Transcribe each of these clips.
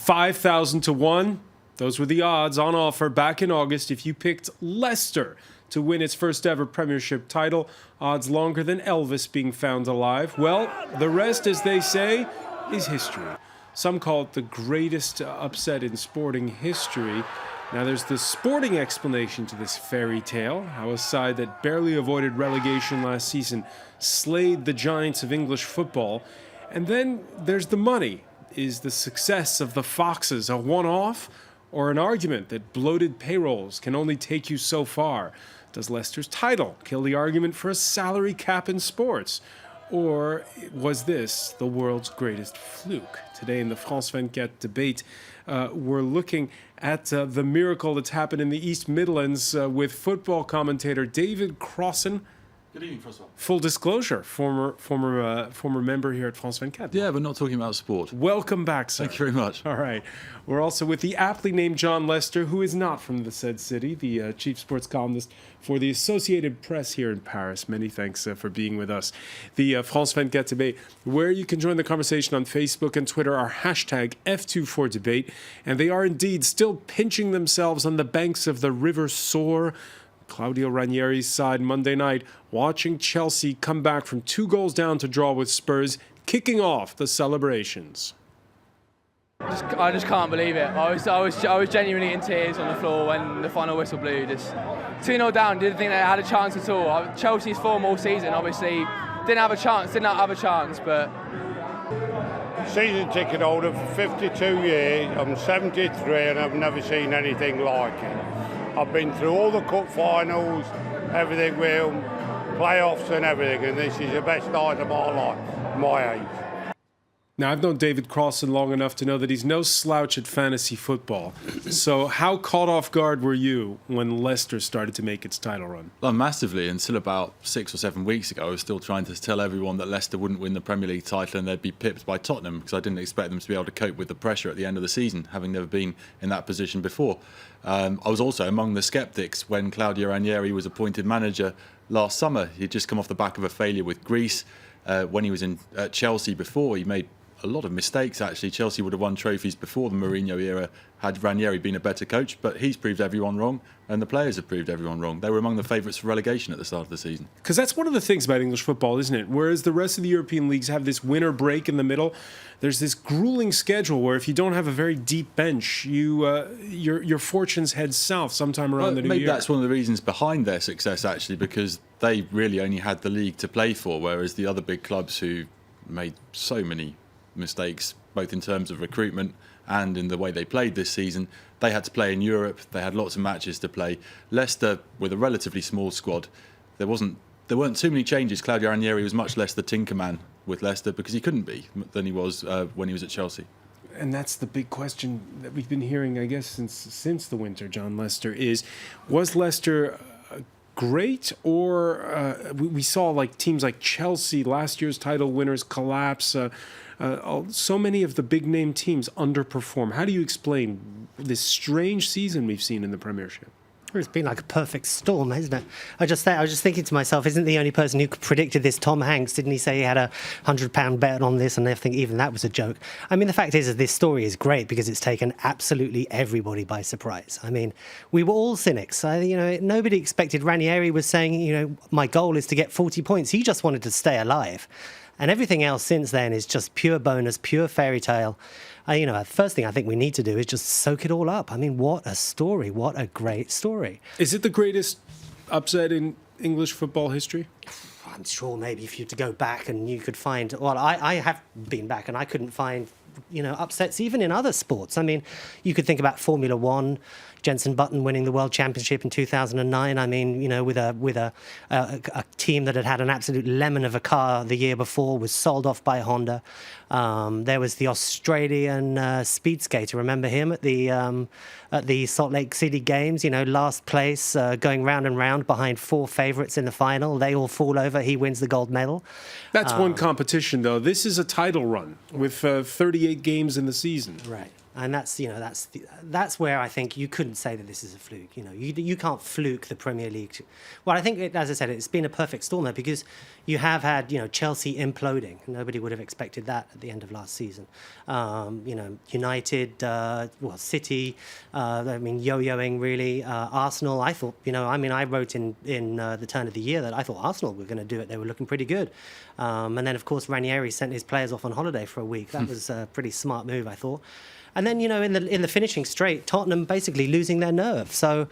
5,000 to 1. Those were the odds on offer back in August if you picked Leicester to win its first ever Premiership title. Odds longer than Elvis being found alive. Well, the rest, as they say, is history. Some call it the greatest upset in sporting history. Now, there's the sporting explanation to this fairy tale, how a side that barely avoided relegation last season slayed the giants of English football. And then there's the money. Is the success of the Foxes a one-off or an argument that bloated payrolls can only take you so far? Does Leicester's title kill the argument for a salary cap in sports? Or was this the world's greatest fluke? Today in the France 24 debate, we're looking at the miracle that's happened in the East Midlands with football commentator David Crossan. Good evening, François. Full disclosure, former member here at France 24. Yeah, we're not talking about sport. Welcome back, sir. Thank you very much. All right. We're also with the aptly named John Lester, who is not from the said city, the chief sports columnist for the Associated Press here in Paris. Many thanks for being with us. The France 24 debate, where you can join the conversation on Facebook and Twitter, are hashtag F24debate, and they are indeed still pinching themselves on the banks of the River Soar. Claudio Ranieri's side Monday night, watching Chelsea come back from 2 goals down to draw with Spurs, kicking off the celebrations. I just can't believe it. I was genuinely in tears on the floor when the final whistle blew. Just 2-0 down, didn't think they had a chance at all. Chelsea's form all season, obviously, did not have a chance, but... Season ticket holder for 52 years, I'm 73 and I've never seen anything like it. I've been through all the cup finals, everything with them, playoffs and everything, and this is the best night of my life, my age. Now, I've known David Crossan long enough to know that he's no slouch at fantasy football. So how caught off guard were you when Leicester started to make its title run? Well, massively. Until about 6 or 7 weeks ago, I was still trying to tell everyone that Leicester wouldn't win the Premier League title and they'd be pipped by Tottenham, because I didn't expect them to be able to cope with the pressure at the end of the season, having never been in that position before. I was also among the sceptics when Claudio Ranieri was appointed manager last summer. He'd just come off the back of a failure with Greece. When he was at Chelsea before, he made a lot of mistakes, actually. Chelsea would have won trophies before the Mourinho era had Ranieri been a better coach, but he's proved everyone wrong and the players have proved everyone wrong. They were among the favourites for relegation at the start of the season. Because that's one of the things about English football, isn't it? Whereas the rest of the European leagues have this winter break in the middle, there's this grueling schedule where if you don't have a very deep bench, your fortunes head south sometime around the new year. Maybe that's one of the reasons behind their success, actually, because they really only had the league to play for, whereas the other big clubs who made so many mistakes, both in terms of recruitment and in the way they played this season, they had to play in Europe. They had lots of matches to play. Leicester, with a relatively small squad, there weren't too many changes. Claudio Ranieri was much less the Tinkerman with Leicester because he couldn't be than he was when he was at Chelsea. And that's the big question that we've been hearing, I guess, since the winter, John Lester, was Leicester great, or we saw like teams like Chelsea, last year's title winners, collapse. So many of the big name teams underperform. How do you explain this strange season we've seen in the Premiership? It's been like a perfect storm, hasn't it? I was just thinking to myself, isn't the only person who predicted this Tom Hanks? Didn't he say he had a £100 bet on this? And I think even that was a joke. I mean, the fact is that this story is great because it's taken absolutely everybody by surprise. I mean, we were all cynics. Nobody expected. Ranieri was saying, my goal is to get 40 points. He just wanted to stay alive. And everything else since then is just pure bonus, pure fairy tale. The first thing I think we need to do is just soak it all up. I mean, what a story. What a great story. Is it the greatest upset in English football history? I'm sure maybe if you were to go back and you could find... Well, I have been back and I couldn't find, upsets even in other sports. I mean, you could think about Formula One, Jenson Button winning the World Championship in 2009. I mean, with a team that had had an absolute lemon of a car the year before, was sold off by Honda. There was the Australian speed skater. Remember him at the Salt Lake City Games? Last place, going round and round behind 4 favourites in the final. They all fall over. He wins the gold medal. That's one competition, though. This is a title run with 38 games in the season. Right. And that's where I think you couldn't say that this is a fluke. You can't fluke the Premier League. Well, I think, as I said, it's been a perfect storm there because you have had, Chelsea imploding. Nobody would have expected that at the end of last season. United, City, yo-yoing really. Arsenal, I thought, I wrote in the turn of the year that I thought Arsenal were going to do it. They were looking pretty good. And then, of course, Ranieri sent his players off on holiday for a week. That was a pretty smart move, I thought. And then, in the finishing straight, Tottenham basically losing their nerve. So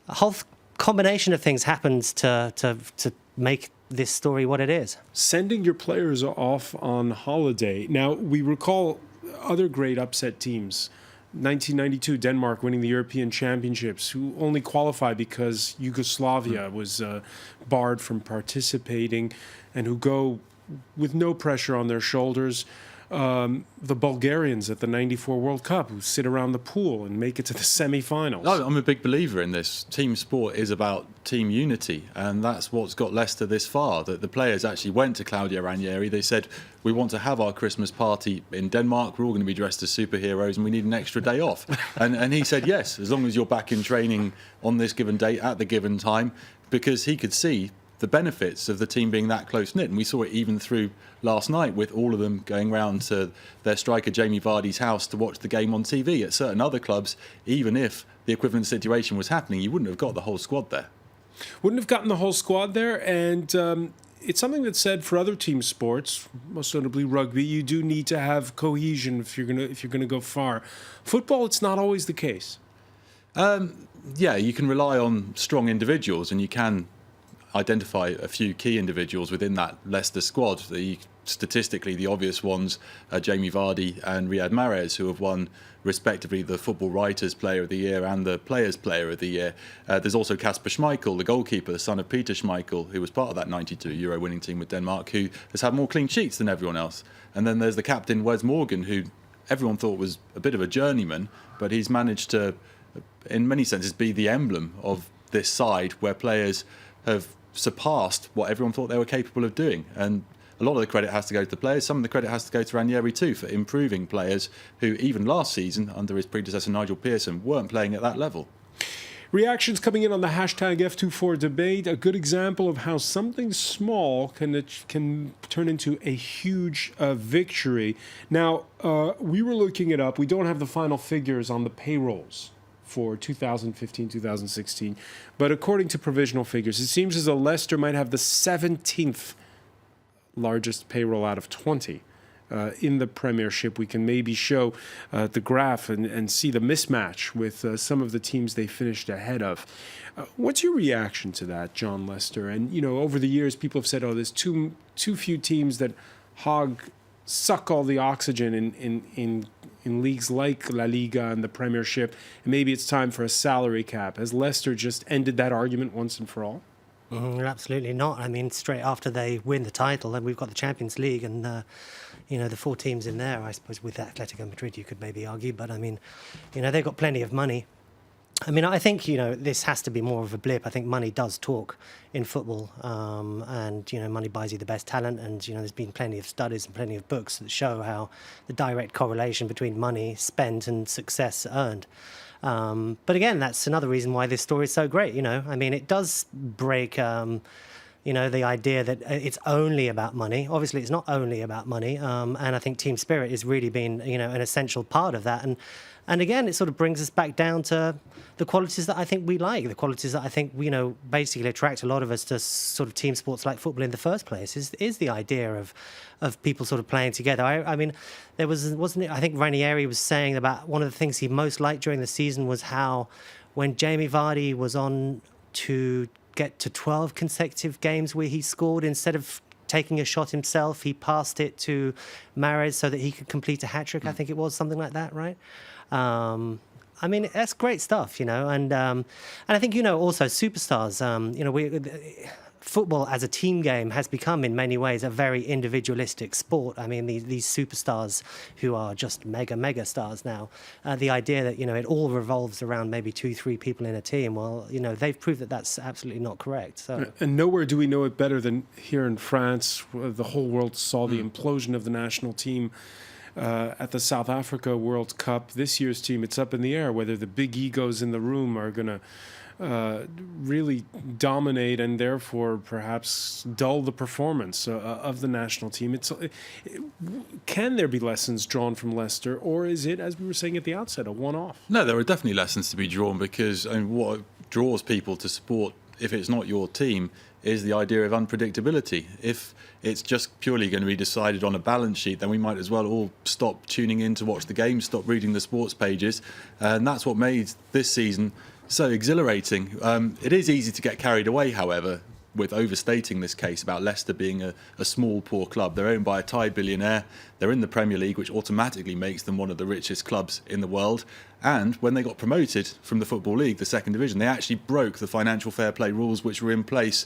a whole combination of things happens to make this story what it is. Sending your players off on holiday. Now, we recall other great upset teams. 1992, Denmark winning the European Championships, who only qualified because Yugoslavia was barred from participating, and who go with no pressure on their shoulders. The Bulgarians at the '94 World Cup, who sit around the pool and make it to the semi-finals. No, I'm a big believer in this. Team sport is about team unity, and that's what's got Leicester this far. That the players actually went to Claudio Ranieri. They said, we want to have our Christmas party in Denmark. We're all going to be dressed as superheroes, and we need an extra day off. and he said, yes, as long as you're back in training on this given date at the given time, because he could see the benefits of the team being that close-knit. And we saw it even through last night with all of them going round to their striker Jamie Vardy's house to watch the game on TV. At certain other clubs, even if the equivalent situation was happening, you wouldn't have got the whole squad there. Wouldn't have gotten the whole squad there, and it's something that's said for other team sports, most notably rugby. You do need to have cohesion if you're gonna go far. Football, it's not always the case. Yeah, you can rely on strong individuals, and you can identify a few key individuals within that Leicester squad. Statistically, the obvious ones are Jamie Vardy and Riyad Mahrez, who have won respectively the Football Writers Player of the Year and the Players Player of the Year. There's also Kasper Schmeichel, the goalkeeper, the son of Peter Schmeichel, who was part of that '92 Euro winning team with Denmark, who has had more clean sheets than everyone else. And then there's the captain, Wes Morgan, who everyone thought was a bit of a journeyman, but he's managed to, in many senses, be the emblem of this side where players have surpassed what everyone thought they were capable of doing. And a lot of the credit has to go to the players. Some of the credit has to go to Ranieri too for improving players who even last season under his predecessor Nigel Pearson weren't playing at that level. Reactions coming in on the hashtag F24debate. A good example of how something small can turn into a huge victory. Now, we were looking it up. We don't have the final figures on the payrolls for 2015-2016. But according to provisional figures, it seems as though Leicester might have the 17th largest payroll out of 20 in the Premiership. We can maybe show the graph and see the mismatch with some of the teams they finished ahead of. What's your reaction to that, John Lester? And, over the years, people have said, there's too few teams that suck all the oxygen in leagues like La Liga and the Premiership, and maybe it's time for a salary cap. Has Leicester just ended that argument once and for all? Absolutely not. I mean, straight after they win the title, then we've got the Champions League, and the four teams in there. I suppose with Atletico Madrid, you could maybe argue, but I mean, they've got plenty of money. I mean, I think, this has to be more of a blip. I think money does talk in football, and, money buys you the best talent. And, there's been plenty of studies and plenty of books that show how the direct correlation between money spent and success earned. But again, that's another reason why this story is so great. I mean, it does break, the idea that it's only about money. Obviously, it's not only about money. And I think team spirit has really been, an essential part of that. And again, it sort of brings us back down to the qualities that I think we like, the qualities that I think, basically attract a lot of us to sort of team sports like football in the first place, is the idea of people sort of playing together. I mean, there wasn't it? I think Ranieri was saying about one of the things he most liked during the season was how when Jamie Vardy was on to get to 12 consecutive games where he scored, instead of taking a shot himself, he passed it to Mahrez so that he could complete a hat-trick. I think it was something like that, right? I mean, that's great stuff, and I think, also superstars, football as a team game has become in many ways a very individualistic sport. I mean, these superstars who are just mega stars now, the idea that, it all revolves around maybe 2-3 people in a team, well, they've proved that that's absolutely not correct. So. And nowhere do we know it better than here in France, where the whole world saw the implosion of the national team at the South Africa World Cup. This year's team, it's up in the air whether the big egos in the room are going to really dominate and therefore perhaps dull the performance of the national team. Can there be lessons drawn from Leicester, or is it, as we were saying at the outset, a one-off? No, there are definitely lessons to be drawn, because what draws people to support, if it's not your team, is the idea of unpredictability. If it's just purely going to be decided on a balance sheet, then we might as well all stop tuning in to watch the games, stop reading the sports pages. And that's what made this season so exhilarating. It is easy to get carried away, however, with overstating this case about Leicester being a small, poor club. They're owned by a Thai billionaire. They're in the Premier League, which automatically makes them one of the richest clubs in the world. And when they got promoted from the Football League, the second division, they actually broke the financial fair play rules which were in place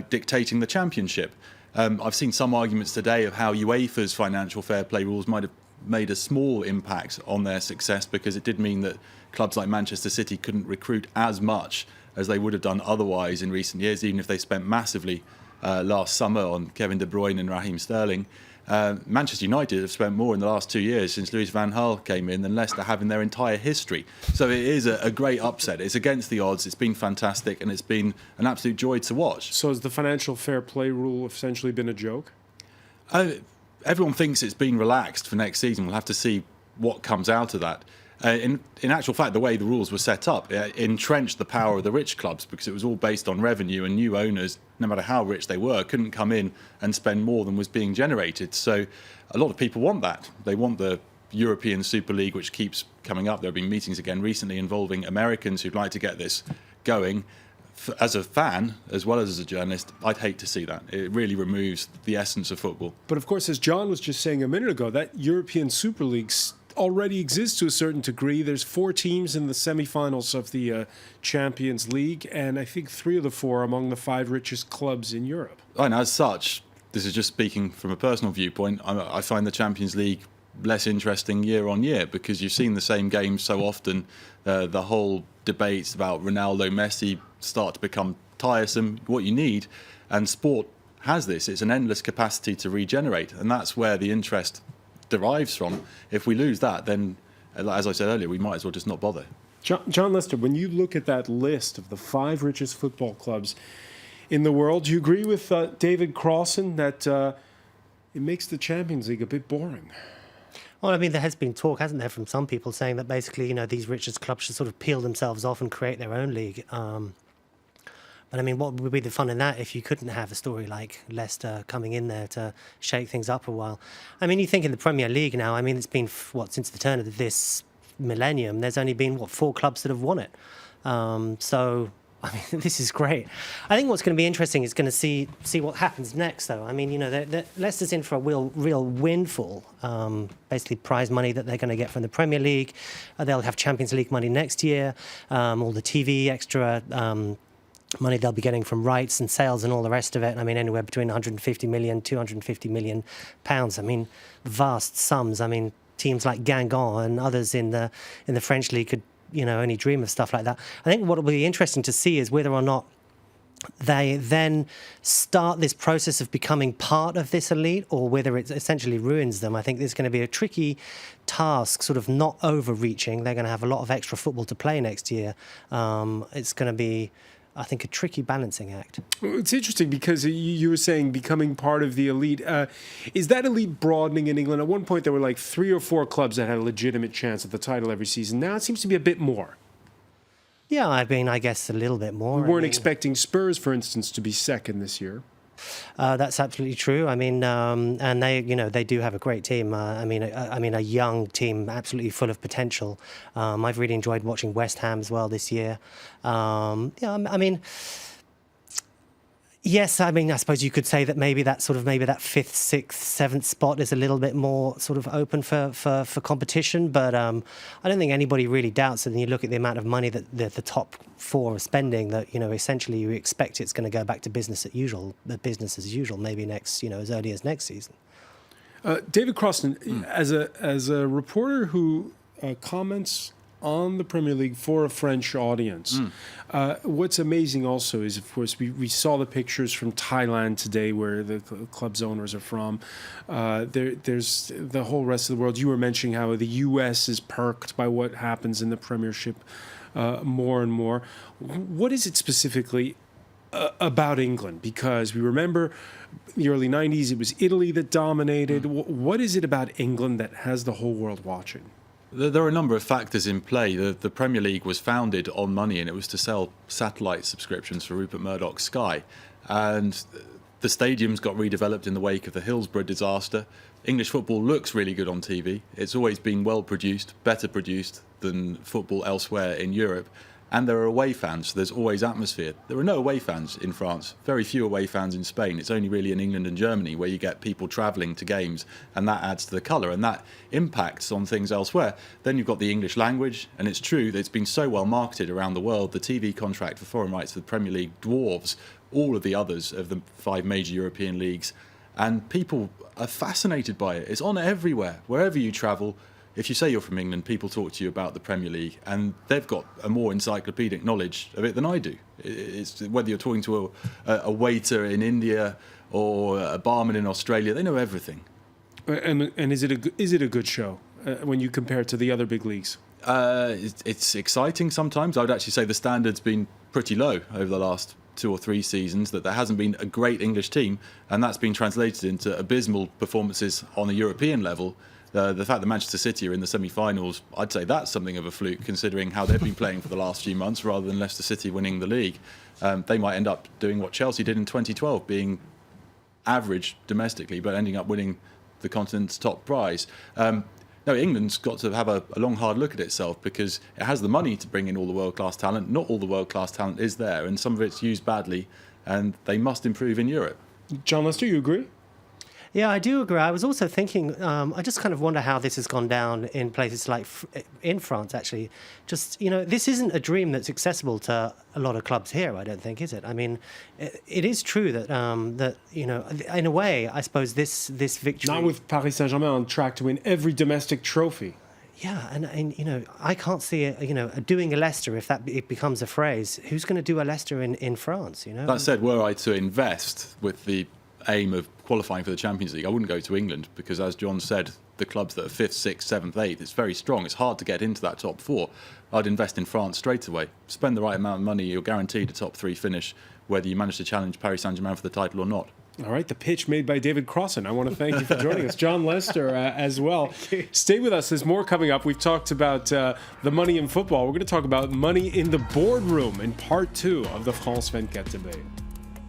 dictating the Championship. I've seen some arguments today of how UEFA's financial fair play rules might have made a small impact on their success, because it did mean that clubs like Manchester City couldn't recruit as much as they would have done otherwise in recent years, even if they spent massively last summer on Kevin De Bruyne and Raheem Sterling. Manchester United have spent more in the last 2 years since Louis van Gaal came in than Leicester have in their entire history. So it is a great upset. It's against the odds. It's been fantastic, and it's been an absolute joy to watch. So has the financial fair play rule essentially been a joke? Everyone thinks it's been relaxed for next season. We'll have to see what comes out of that. In actual fact, the way the rules were set up, it entrenched the power of the rich clubs, because it was all based on revenue, and new owners, no matter how rich they were, couldn't come in and spend more than was being generated. So a lot of people want that. They want the European Super League, which keeps coming up. There have been meetings again recently involving Americans who'd like to get this going. As a fan, as well as a journalist, I'd hate to see that. It really removes the essence of football. But of course, as John was just saying a minute ago, that European Super League already exists to a certain degree. There's 4 teams in the semi-finals of the Champions League, and I think 3 of the 4 are among the 5 richest clubs in Europe. And as such, this is just speaking from a personal viewpoint, I find the Champions League less interesting year on year, because you've seen the same games so often. The whole debates about Ronaldo, Messi start to become tiresome. What you need, and sport has this, it's an endless capacity to regenerate, and that's where the interest derives from. If we lose that, then, as I said earlier, we might as well just not bother. John Lester, when you look at that list of the 5 richest football clubs in the world, do you agree with David Crossan that it makes the Champions League a bit boring? Well, I mean, there has been talk, hasn't there, from some people saying that basically, you know, these richest clubs should sort of peel themselves off and create their own league. But I mean, what would be the fun in that if you couldn't have a story like Leicester coming in there to shake things up a while? I mean, you think in the Premier League now, I mean, it's been, since the turn of this millennium, there's only been, 4 clubs that have won it. So, I mean, this is great. I think what's going to be interesting is going to see what happens next, though. I mean, you know, Leicester's in for a real windfall, basically prize money that they're going to get from the Premier League. They'll have Champions League money next year, all the TV extra money they'll be getting from rights and sales and all the rest of it. I mean, anywhere between 150 million, 250 million pounds. I mean, vast sums. I mean, teams like Guingamp and others in the French league could, you know, only dream of stuff like that. I think what will be interesting to see is whether or not they then start this process of becoming part of this elite, or whether it essentially ruins them. I think there's going to be a tricky task, sort of not overreaching. They're going to have a lot of extra football to play next year. It's going to be, I think, a tricky balancing act. It's interesting because you were saying becoming part of the elite. Is that elite broadening in England? At one point, there were like 3 or 4 clubs that had a legitimate chance at the title every season. Now it seems to be a bit more. Yeah, I mean, I guess a little bit more. We weren't expecting Spurs, for instance, to be second this year. That's absolutely true. I mean, and they, you know, they do have a great team. I mean, a young team, absolutely full of potential. I've really enjoyed watching West Ham as well this year. Yeah, I mean, yes, I mean, I suppose you could say that maybe that 5th, 6th, 7th spot is a little bit more sort of open for competition. But I don't think anybody really doubts it. And you look at the amount of money that the top 4 are spending, that, you know, essentially you expect it's going to go back to business as usual, maybe next, you know, as early as next season. David Crossan, as a reporter who comments on the Premier League for a French audience. What's amazing also is, of course, we saw the pictures from Thailand today where the club's owners are from. There's the whole rest of the world. You were mentioning how the US is perked by what happens in the Premiership more and more. What is it specifically about England? Because we remember the early 90s, it was Italy that dominated. What is it about England that has the whole world watching? There are a number of factors in play. The Premier League was founded on money, and it was to sell satellite subscriptions for Rupert Murdoch's Sky. And the stadiums got redeveloped in the wake of the Hillsborough disaster. English football looks really good on TV. It's always been well produced, better produced than football elsewhere in Europe. And there are away fans, so there's always atmosphere. There are no away fans in France, very few away fans in Spain. It's only really in England and Germany where you get people travelling to games, and that adds to the colour, and that impacts on things elsewhere. Then you've got the English language, and it's true that it's been so well marketed around the world. The TV contract for foreign rights for the Premier League dwarfs all of the others of the 5 major European leagues, and people are fascinated by it. It's on everywhere, wherever you travel. If you say you're from England, people talk to you about the Premier League, and they've got a more encyclopedic knowledge of it than I do. It's whether you're talking to a waiter in India or a barman in Australia, they know everything. And is it a good show when you compare it to the other big leagues? It's exciting sometimes. I would actually say the standard's been pretty low over the last 2 or 3 seasons, that there hasn't been a great English team, and that's been translated into abysmal performances on a European level. The fact that Manchester City are in the semi-finals, I'd say that's something of a fluke, considering how they've been playing for the last few months, rather than Leicester City winning the league. They might end up doing what Chelsea did in 2012, being average domestically, but ending up winning the continent's top prize. No, England's got to have a long, hard look at itself, because it has the money to bring in all the world-class talent. Not all the world-class talent is there, and some of it's used badly, and they must improve in Europe. John Lester, you agree? Yeah, I do agree. I was also thinking, I just kind of wonder how this has gone down in places like in France, actually. Just, this isn't a dream that's accessible to a lot of clubs here, I don't think, is it? I mean, it is true that, in a way, I suppose this victory... Not with Paris Saint-Germain on track to win every domestic trophy. Yeah, and I can't see doing a Leicester, if it becomes a phrase. Who's going to do a Leicester in France, That said, were I to invest with the aim of qualifying for the Champions League, I wouldn't go to England, because, as John said, the clubs that are 5th, 6th, 7th, 8th, it's very strong. It's hard to get into that top 4. I'd invest in France straight away. Spend the right amount of money, you're guaranteed a top 3 finish, whether you manage to challenge Paris Saint-Germain for the title or not. All right, the pitch made by David Crossan. I want to thank you for joining us. John Lester as well. Stay with us. There's more coming up. We've talked about the money in football. We're going to talk about money in the boardroom in part 2 of the France 24 debate.